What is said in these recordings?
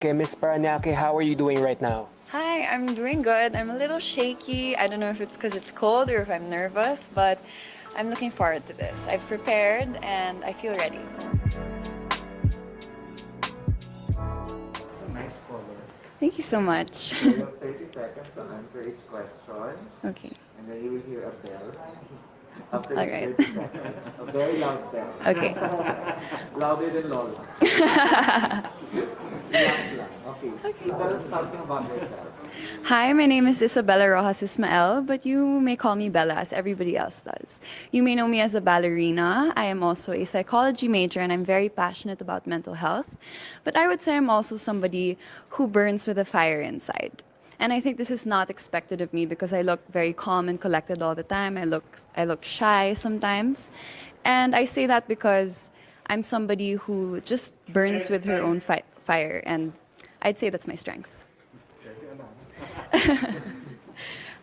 Parañaque. Miss Parañaque, how are you doing right now? Hi, I'm doing good. I'm a little shaky. I don't know if it's because it's cold or if I'm nervous, but I'm looking forward to this. I've prepared and I feel ready. Nice color. Thank you so much. So you have 30 seconds to answer each question, Okay. and then you will hear a bell. After All the right. 30 seconds, a very loud bell. Okay. Louder than Lola. Relax lang. Okay. Tell us something about yourself. Hi, my name is Isabella Rojas Ismael, but you may call me Bella as everybody else does. You may know me as a ballerina. I am also a psychology major and I'm very passionate about mental health. But I would say I'm also somebody who burns with a fire inside. And I think this is not expected of me because I look very calm and collected all the time. I look shy sometimes. And I say that because I'm somebody who just burns with her own fire and I'd say that's my strength.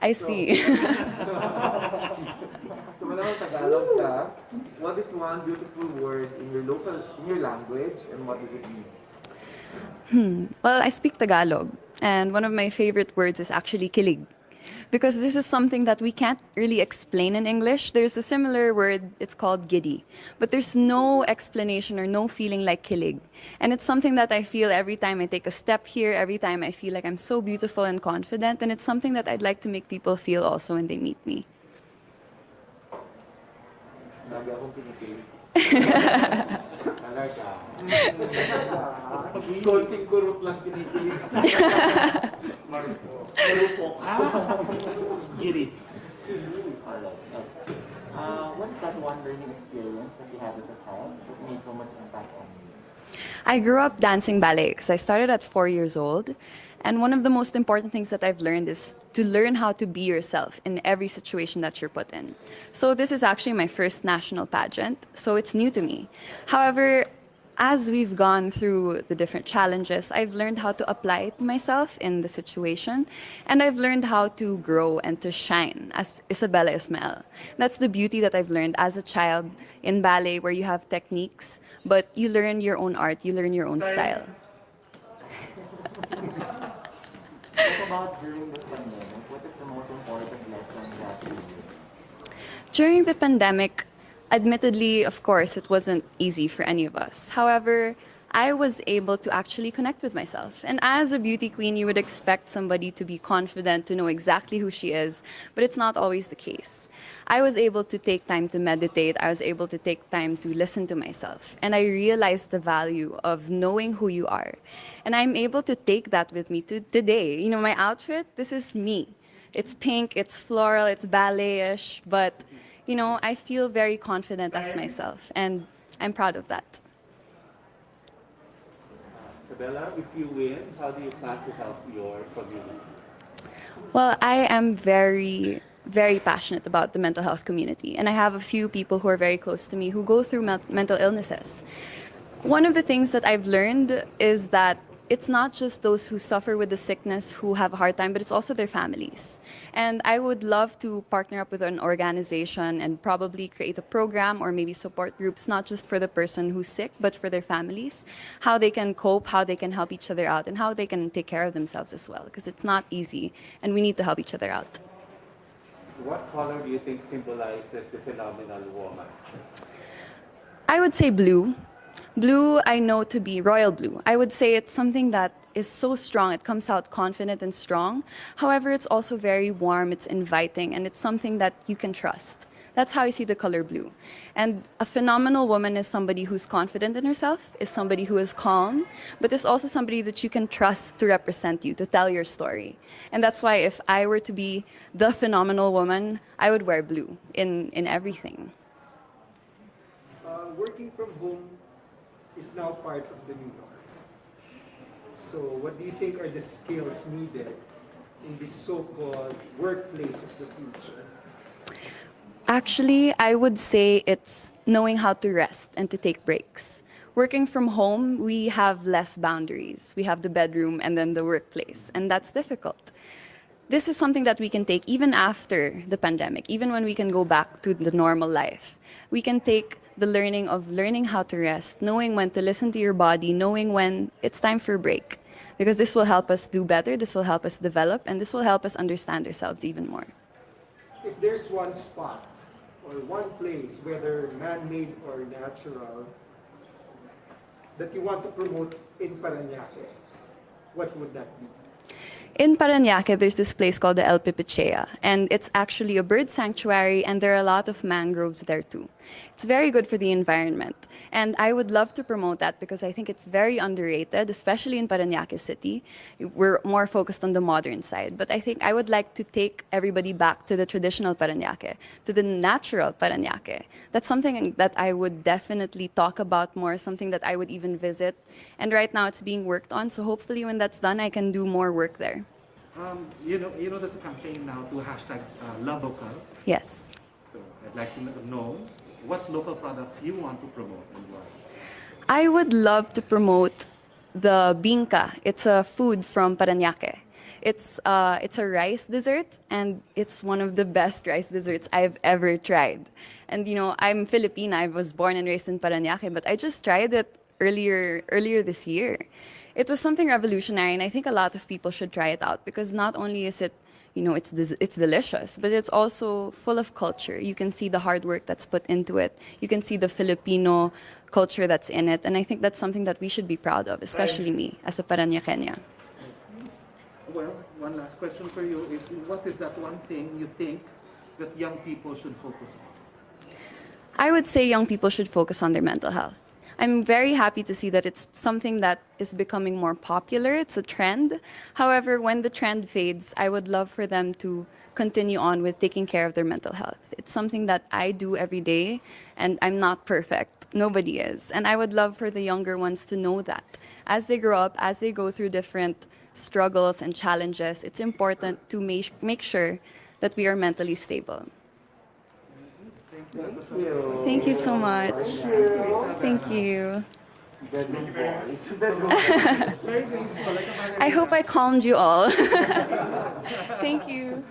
I see. So whenever Tagalog ka, what is one beautiful word in your language, and what does it mean? Well, I speak Tagalog, and one of my favorite words is actually kilig. Because this is something that we can't really explain in English. There's a similar word, it's called giddy. But there's no explanation or no feeling like kilig. And it's something that I feel every time I take a step here, every time I feel like I'm so beautiful and confident. And it's something that I'd like to make people feel also when they meet me. Lagi akong pinipilit. Talaga. Konting kurot lang pinipilit. Marupok. Girit. Alright. What's that one learning experience that you had as a child that made so much impact on you? I grew up dancing ballet because I started at 4 years old. And one of the most important things that I've learned is to learn how to be yourself in every situation that you're put in. So this is actually my first national pageant, so it's new to me. However, as we've gone through the different challenges, I've learned how to apply it myself in the situation, and I've learned how to grow and to shine as Isabella Ismael. That's the beauty that I've learned as a child in ballet, where you have techniques, but you learn your own art, you learn your own style. What about during this pandemic? What is the most important lesson that you learned? During the pandemic, admittedly, of course, it wasn't easy for any of us. However, I was able to actually connect with myself. And as a beauty queen, you would expect somebody to be confident, to know exactly who she is, but it's not always the case. I was able to take time to meditate. I was able to take time to listen to myself. And I realized the value of knowing who you are. And I'm able to take that with me to today. You know, my outfit, this is me. It's pink, it's floral, it's ballet-ish, but you know, I feel very confident as myself, and I'm proud of that. Isabella, if you win, how do you plan to help your community? Well, I am very, very passionate about the mental health community, and I have a few people who are very close to me who go through mental illnesses. One of the things that I've learned is that it's not just those who suffer with the sickness who have a hard time, but it's also their families. And I would love to partner up with an organization and probably create a program or maybe support groups, not just for the person who's sick, but for their families, how they can cope, how they can help each other out, and how they can take care of themselves as well, because it's not easy, and we need to help each other out. What color do you think symbolizes the phenomenal woman? I would say blue. Blue, I know to be royal blue. I would say it's something that is so strong. It comes out confident and strong. However, it's also very warm, it's inviting, and it's something that you can trust. That's how I see the color blue. And a phenomenal woman is somebody who's confident in herself, is somebody who is calm, but is also somebody that you can trust to represent you, to tell your story. And that's why if I were to be the phenomenal woman, I would wear blue in everything. Working from home is now part of the new norm. So what do you think are the skills needed in this so-called workplace of the future? Actually, I would say it's knowing how to rest and to take breaks. Working from home, we have less boundaries. We have the bedroom and then the workplace, and that's difficult. This is something that we can take even after the pandemic, even when we can go back to the normal life. We can take the learning of learning how to rest, knowing when to listen to your body, knowing when it's time for a break. because this will help us do better, this will help us develop, and this will help us understand ourselves even more. If there's one spot or one place, whether man-made or natural, that you want to promote in Parañaque, what would that be? In Parañaque, there's this place called the El Pipichea, and it's actually a bird sanctuary, and there are a lot of mangroves there too. It's very good for the environment, and I would love to promote that because I think it's very underrated, especially in Parañaque City. We're more focused on the modern side, but I think I would like to take everybody back to the traditional Parañaque, to the natural Parañaque. That's something that I would definitely talk about more, something that I would even visit, and right now it's being worked on, so hopefully when that's done, I can do more work there. You know there's a campaign now to hashtag Love Local. Yes. So I'd like to know what local products you want to promote and why. I would love to promote the binca. It's a food from Parañaque. It's a rice dessert, and it's one of the best rice desserts I've ever tried. And you know, I'm Filipina. I was born and raised in Parañaque, but I just tried it earlier this year. It was something revolutionary, and I think a lot of people should try it out because not only is it, you know, it's delicious, but it's also full of culture. You can see the hard work that's put into it. You can see the Filipino culture that's in it, and I think that's something that we should be proud of, especially me as a Parañaqueña. Well, one last question for you is, what is that one thing you think that young people should focus on? I would say young people should focus on their mental health. I'm very happy to see that it's something that is becoming more popular. It's a trend. However, when the trend fades, I would love for them to continue on with taking care of their mental health. It's something that I do every day, and I'm not perfect. Nobody is. And I would love for the younger ones to know that. As they grow up, as they go through different struggles and challenges, it's important to make sure that we are mentally stable. Thank you so much. Thank you. Bedroom boys. Bedroom I hope I calmed you all. Thank you.